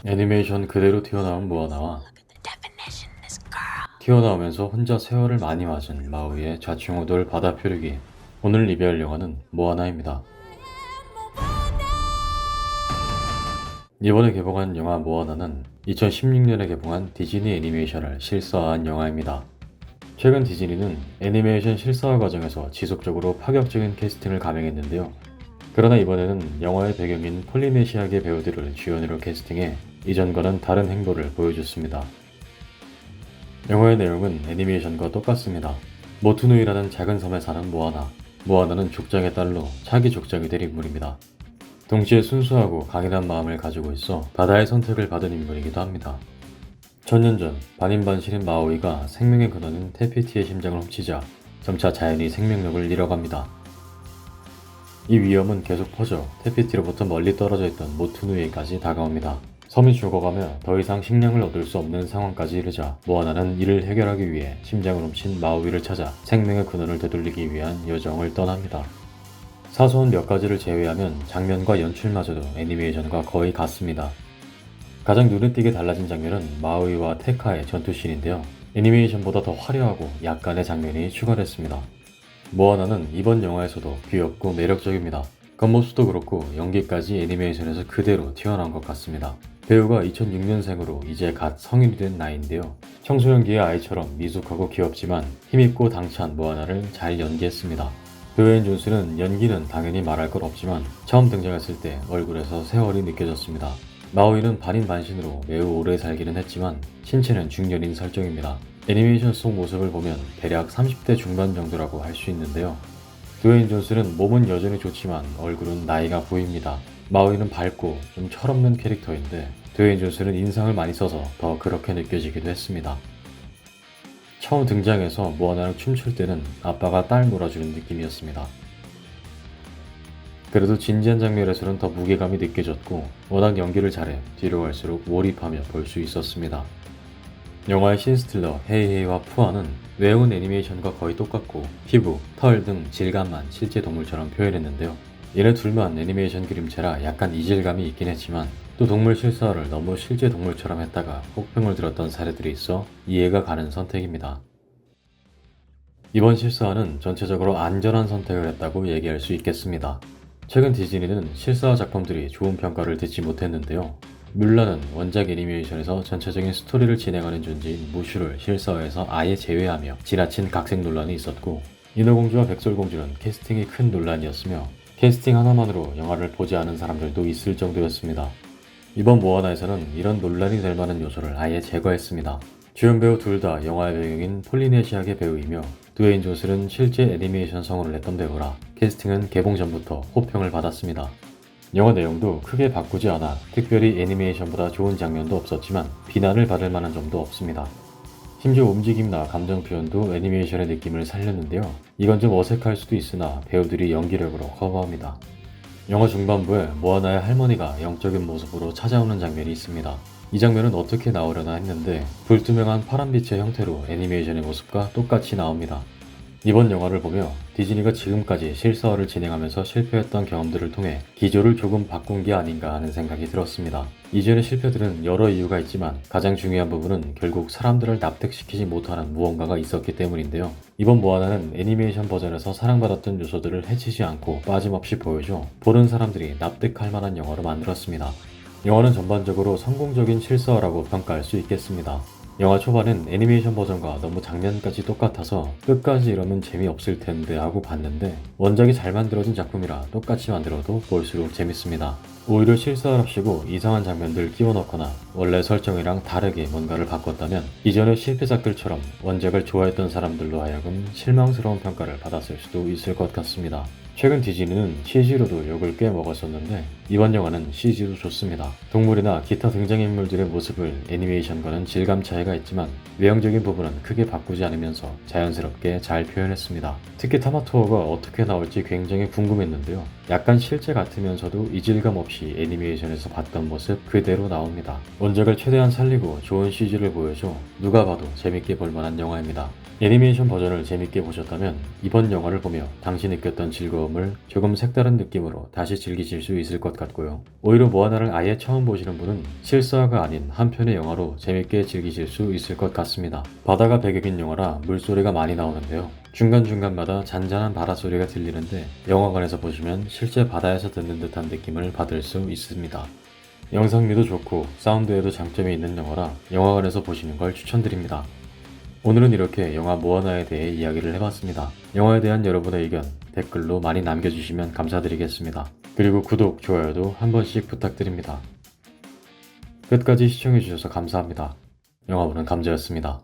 애니메이션 그대로 튀어나온 모아나와 튀어나오면서 혼자 세월을 많이 맞은 마우이의 좌충우돌 바다 표류기. 오늘 리뷰할 영화는 모아나입니다. 이번에 개봉한 영화 모아나는 2016년에 개봉한 디즈니 애니메이션을 실사화한 영화입니다. 최근 디즈니는 애니메이션 실사화 과정에서 지속적으로 파격적인 캐스팅을 감행했는데요. 그러나 이번에는 영화의 배경인 폴리네시아계 배우들을 주연으로 캐스팅해 이전과는 다른 행보를 보여줬습니다. 영화의 내용은 애니메이션과 똑같습니다. 모투누이라는 작은 섬에 사는 모아나. 모아나는 족장의 딸로 차기 족장이 될 인물입니다. 동시에 순수하고 강인한 마음을 가지고 있어 바다의 선택을 받은 인물이기도 합니다. 천년 전 반인반신인 마오이가 생명의 근원인 테피티의 심장을 훔치자 점차 자연이 생명력을 잃어갑니다. 이 위험은 계속 퍼져 테피티로부터 멀리 떨어져 있던 모투누이에까지 다가옵니다. 섬이 죽어가며 더 이상 식량을 얻을 수 없는 상황까지 이르자 모아나는 이를 해결하기 위해 심장을 훔친 마오이를 찾아 생명의 근원을 되돌리기 위한 여정을 떠납니다. 사소한 몇 가지를 제외하면 장면과 연출마저도 애니메이션과 거의 같습니다. 가장 눈에 띄게 달라진 장면은 마오이와 테카의 전투씬인데요. 애니메이션보다 더 화려하고 약간의 장면이 추가됐습니다. 모아나는 이번 영화에서도 귀엽고 매력적입니다. 겉모습도 그렇고 연기까지 애니메이션에서 그대로 튀어나온 것 같습니다. 배우가 2006년생으로 이제 갓 성인이 된 나이인데요. 청소년기의 아이처럼 미숙하고 귀엽지만 힘있고 당찬 모아나를 잘 연기했습니다. 드웨인 존스는 연기는 당연히 말할 것 없지만 처음 등장했을 때 얼굴에서 세월이 느껴졌습니다. 마오이는 반인반신으로 매우 오래 살기는 했지만 신체는 중년인 설정입니다. 애니메이션 속 모습을 보면 대략 30대 중반 정도라고 할 수 있는데요. 드웨인 존스는 몸은 여전히 좋지만 얼굴은 나이가 보입니다. 마오이는 밝고 좀 철없는 캐릭터인데 드웨인 존스는 인상을 많이 써서 더 그렇게 느껴지기도 했습니다. 처음 등장해서 모아나랑 춤출 때는 아빠가 딸 놀아주는 느낌이었습니다. 그래도 진지한 장면에서는 더 무게감이 느껴졌고 워낙 연기를 잘해 뒤로 갈수록 몰입하며 볼 수 있었습니다. 영화의 신스틸러 헤이헤이와 푸아는 외운 애니메이션과 거의 똑같고 피부, 털 등 질감만 실제 동물처럼 표현했는데요. 얘네 둘만 애니메이션 그림체라 약간 이질감이 있긴 했지만 또 동물 실사화를 너무 실제 동물처럼 했다가 혹평을 들었던 사례들이 있어 이해가 가는 선택입니다. 이번 실사화는 전체적으로 안전한 선택을 했다고 얘기할 수 있겠습니다. 최근 디즈니는 실사화 작품들이 좋은 평가를 듣지 못했는데요. 뮬란은 원작 애니메이션에서 전체적인 스토리를 진행하는 존재인 무슈를 실사화에서 아예 제외하며 지나친 각색 논란이 있었고 인어공주와 백설공주는 캐스팅이 큰 논란이었으며 캐스팅 하나만으로 영화를 보지 않은 사람들도 있을 정도였습니다. 이번 모아나에서는 이런 논란이 될 만한 요소를 아예 제거했습니다. 주연 배우 둘 다 영화의 배경인 폴리네시아계 배우이며 드웨인 존스는 실제 애니메이션 성우를 했던 배우라 캐스팅은 개봉 전부터 호평을 받았습니다. 영화 내용도 크게 바꾸지 않아 특별히 애니메이션보다 좋은 장면도 없었지만 비난을 받을 만한 점도 없습니다. 심지어 움직임이나 감정 표현도 애니메이션의 느낌을 살렸는데요. 이건 좀 어색할 수도 있으나 배우들이 연기력으로 커버합니다. 영화 중반부에 모아나의 할머니가 영적인 모습으로 찾아오는 장면이 있습니다. 이 장면은 어떻게 나오려나 했는데 불투명한 파란빛의 형태로 애니메이션의 모습과 똑같이 나옵니다. 이번 영화를 보며 디즈니가 지금까지 실사화를 진행하면서 실패했던 경험들을 통해 기조를 조금 바꾼 게 아닌가 하는 생각이 들었습니다. 이전의 실패들은 여러 이유가 있지만 가장 중요한 부분은 결국 사람들을 납득시키지 못하는 무언가가 있었기 때문인데요. 이번 모아나는 애니메이션 버전에서 사랑받았던 요소들을 해치지 않고 빠짐없이 보여줘 보는 사람들이 납득할 만한 영화로 만들었습니다. 영화는 전반적으로 성공적인 실사화라고 평가할 수 있겠습니다. 영화 초반엔 애니메이션 버전과 너무 장면까지 똑같아서 끝까지 이러면 재미없을 텐데 하고 봤는데 원작이 잘 만들어진 작품이라 똑같이 만들어도 볼수록 재밌습니다. 오히려 실사화랍시고 이상한 장면들 끼워 넣거나 원래 설정이랑 다르게 뭔가를 바꿨다면 이전의 실패작들처럼 원작을 좋아했던 사람들로 하여금 실망스러운 평가를 받았을 수도 있을 것 같습니다. 최근 디즈니는 CG로도 욕을 꽤 먹었었는데 이번 영화는 CG도 좋습니다. 동물이나 기타 등장인물들의 모습을 애니메이션과는 질감 차이가 있지만 외형적인 부분은 크게 바꾸지 않으면서 자연스럽게 잘 표현했습니다. 특히 타마토어가 어떻게 나올지 굉장히 궁금했는데요. 약간 실제 같으면서도 이질감 없이 애니메이션에서 봤던 모습 그대로 나옵니다. 원작을 최대한 살리고 좋은 CG를 보여줘 누가 봐도 재밌게 볼만한 영화입니다. 애니메이션 버전을 재밌게 보셨다면 이번 영화를 보며 당시 느꼈던 즐거움 즐거움을 조금 색다른 느낌으로 다시 즐기실 수 있을 것 같고요. 오히려 모아나를 아예 처음 보시는 분은 실사화가 아닌 한 편의 영화로 재밌게 즐기실 수 있을 것 같습니다. 바다가 배경인 영화라 물소리가 많이 나오는데요. 중간중간마다 잔잔한 바닷소리가 들리는데 영화관에서 보시면 실제 바다에서 듣는 듯한 느낌을 받을 수 있습니다. 영상미도 좋고 사운드에도 장점이 있는 영화라 영화관에서 보시는 걸 추천드립니다. 오늘은 이렇게 영화 모아나에 대해 이야기를 해봤습니다. 영화에 대한 여러분의 의견 댓글로 많이 남겨주시면 감사드리겠습니다. 그리고 구독, 좋아요도 한 번씩 부탁드립니다. 끝까지 시청해주셔서 감사합니다. 영화보는 감자였습니다.